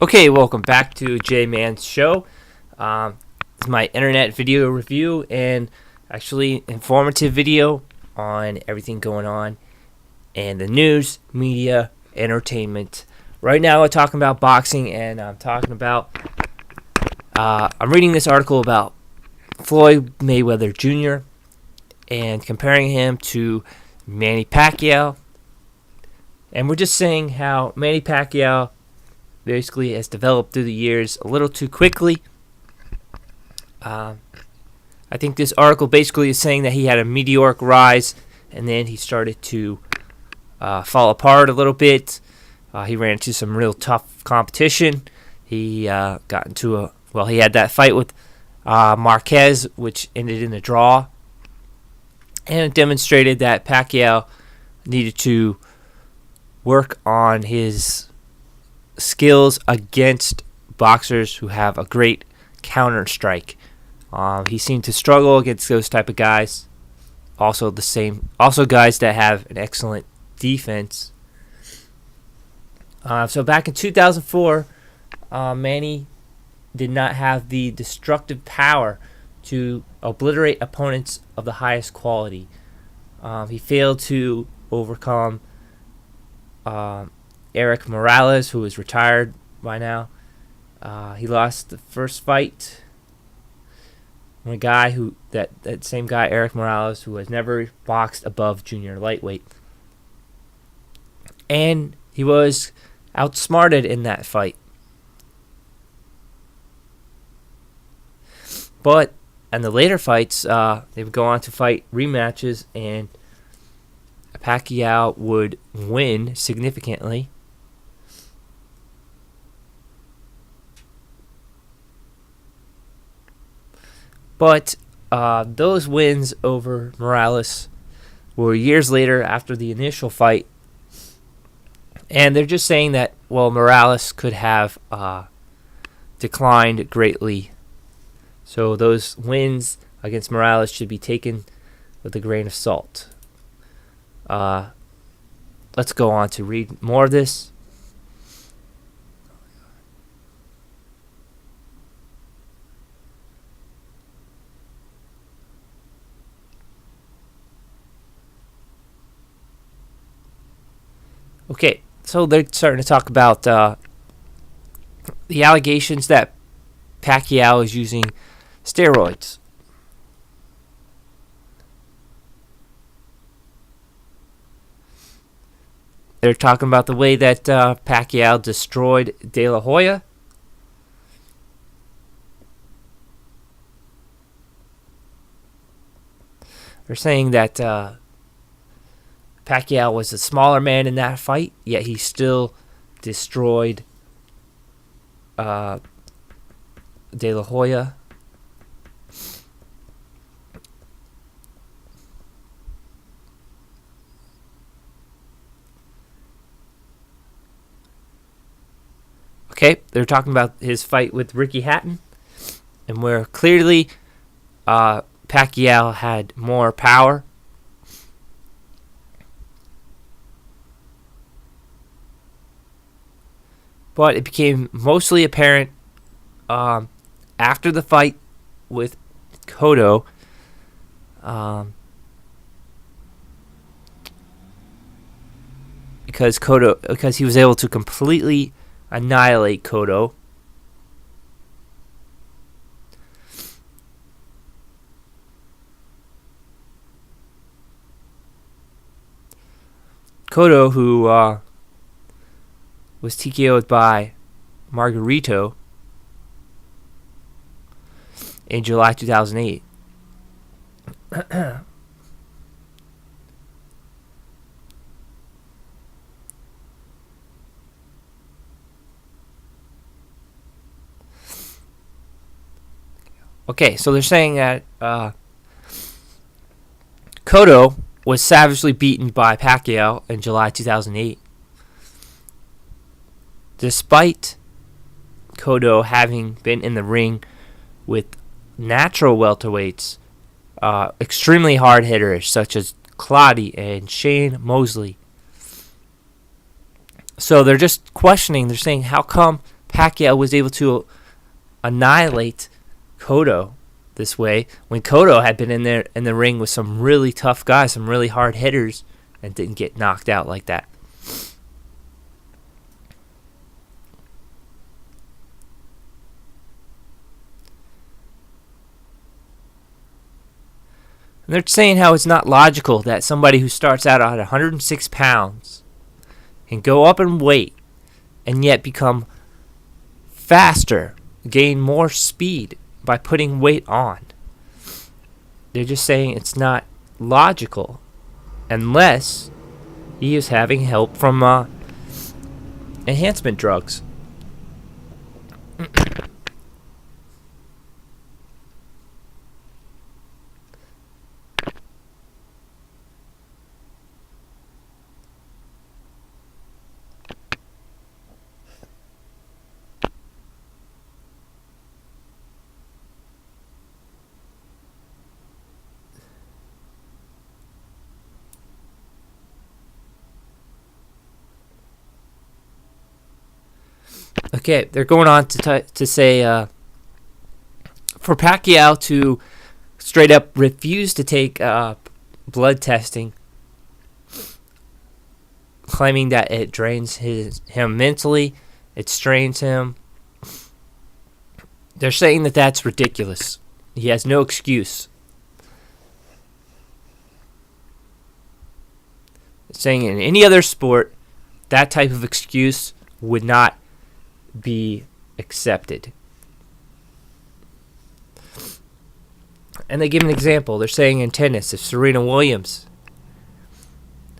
Okay, welcome back to J Man's show. It's my internet video review and actually informative video on everything going on in the news, media, entertainment. Right now, I'm talking about boxing, and I'm talking about. I'm reading this article about Floyd Mayweather Jr. and comparing him to Manny Pacquiao, and we're just saying how Manny Pacquiao basically has developed through the years a little too quickly. I think this article basically is saying that he had a meteoric rise and then he started to fall apart a little bit. He ran into some real tough competition. He got into he had that fight with Marquez, which ended in a draw. And it demonstrated that Pacquiao needed to work on his skills against boxers who have a great counter strike. He seemed to struggle against those type of guys. Also guys that have an excellent defense. So back in 2004, Manny did not have the destructive power to obliterate opponents of the highest quality. He failed to overcome Eric Morales, who is retired by now. He lost the first fight. A guy that same guy, Eric Morales, who has never boxed above junior lightweight. And he was outsmarted in that fight. But in the later fights, they would go on to fight rematches, and Pacquiao would win significantly. But those wins over Morales were years later after the initial fight. And they're just saying that, Morales could have declined greatly. So those wins against Morales should be taken with a grain of salt. Let's go on to read more of this. Okay, so they're starting to talk about the allegations that Pacquiao is using steroids. They're talking about the way that Pacquiao destroyed De La Hoya. They're saying that Pacquiao was a smaller man in that fight, yet he still destroyed De La Hoya. Okay, they're talking about his fight with Ricky Hatton, and where clearly Pacquiao had more power. But it became mostly apparent after the fight with Cotto. Because he was able to completely annihilate Cotto. Cotto, who was TKO'd by Margarito in July 2008. Okay, so they're saying that Cotto was savagely beaten by Pacquiao in July 2008. Despite Cotto having been in the ring with natural welterweights, extremely hard hitters such as Clottey and Shane Mosley. So they're just questioning. They're saying, how come Pacquiao was able to annihilate Cotto this way, when Cotto had been in there in the ring with some really tough guys, some really hard hitters, and didn't get knocked out like that. And they're saying how it's not logical that somebody who starts out at 106 pounds can go up in weight and yet become faster, gain more speed by putting weight on. They're just saying it's not logical unless he is having help from enhancement drugs. Okay, they're going on to say for Pacquiao to straight up refuse to take blood testing, claiming that it drains him mentally, it strains him. They're saying that that's ridiculous. He has no excuse. Saying in any other sport, that type of excuse would not be accepted. And they give an example. They're saying in tennis, if Serena Williams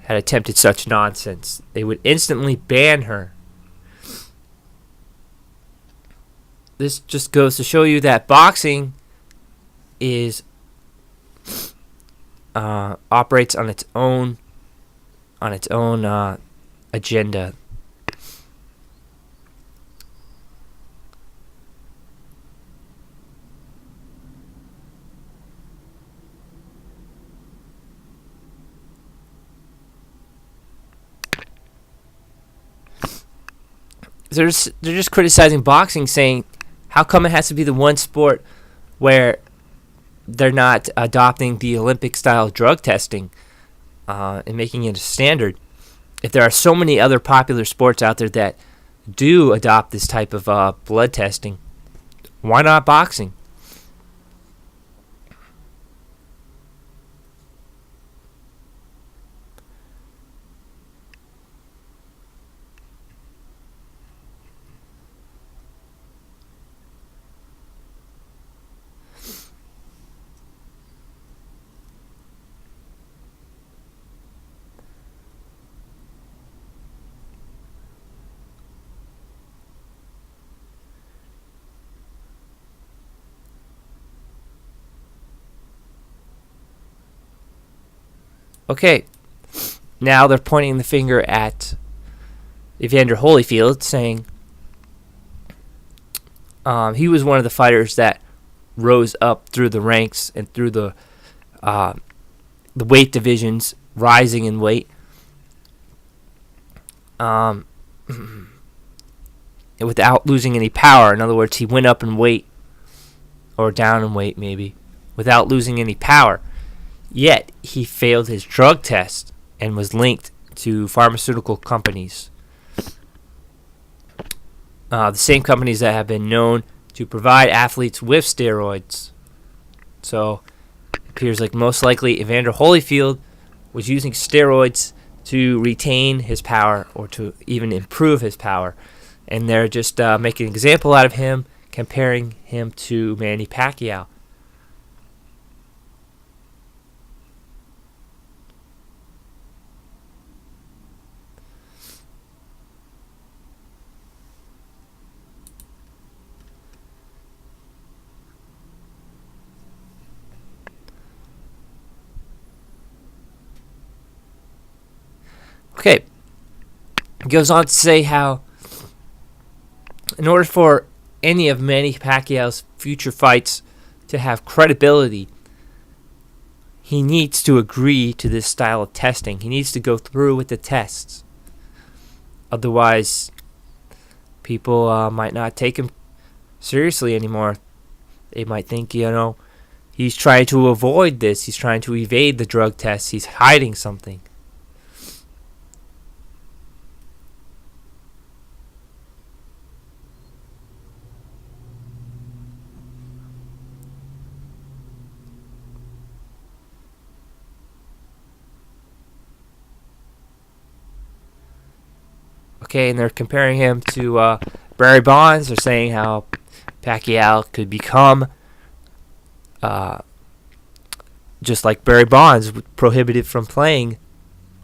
had attempted such nonsense, they would instantly ban her. This just goes to show you that boxing is operates on its own agenda. They're just criticizing boxing, saying, how come it has to be the one sport where they're not adopting the Olympic-style drug testing and making it a standard? If there are so many other popular sports out there that do adopt this type of blood testing, why not boxing? Okay, now they're pointing the finger at Evander Holyfield, saying he was one of the fighters that rose up through the ranks and through the weight divisions, rising in weight. Without losing any power. In other words, he went up in weight, or down in weight maybe, without losing any power. Yet, he failed his drug test and was linked to pharmaceutical companies. The same companies that have been known to provide athletes with steroids. So, it appears like most likely Evander Holyfield was using steroids to retain his power or to even improve his power. And they're just making an example out of him, comparing him to Manny Pacquiao. Okay, it goes on to say how in order for any of Manny Pacquiao's future fights to have credibility, he needs to agree to this style of testing. He needs to go through with the tests. Otherwise, people might not take him seriously anymore. They might think, he's trying to avoid this. He's trying to evade the drug test. He's hiding something. Okay, and they're comparing him to Barry Bonds. They're saying how Pacquiao could become just like Barry Bonds, prohibited from playing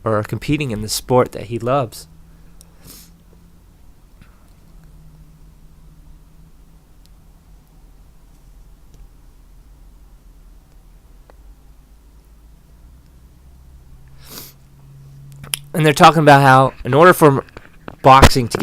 or competing in the sport that he loves. And they're talking about how in order for boxing to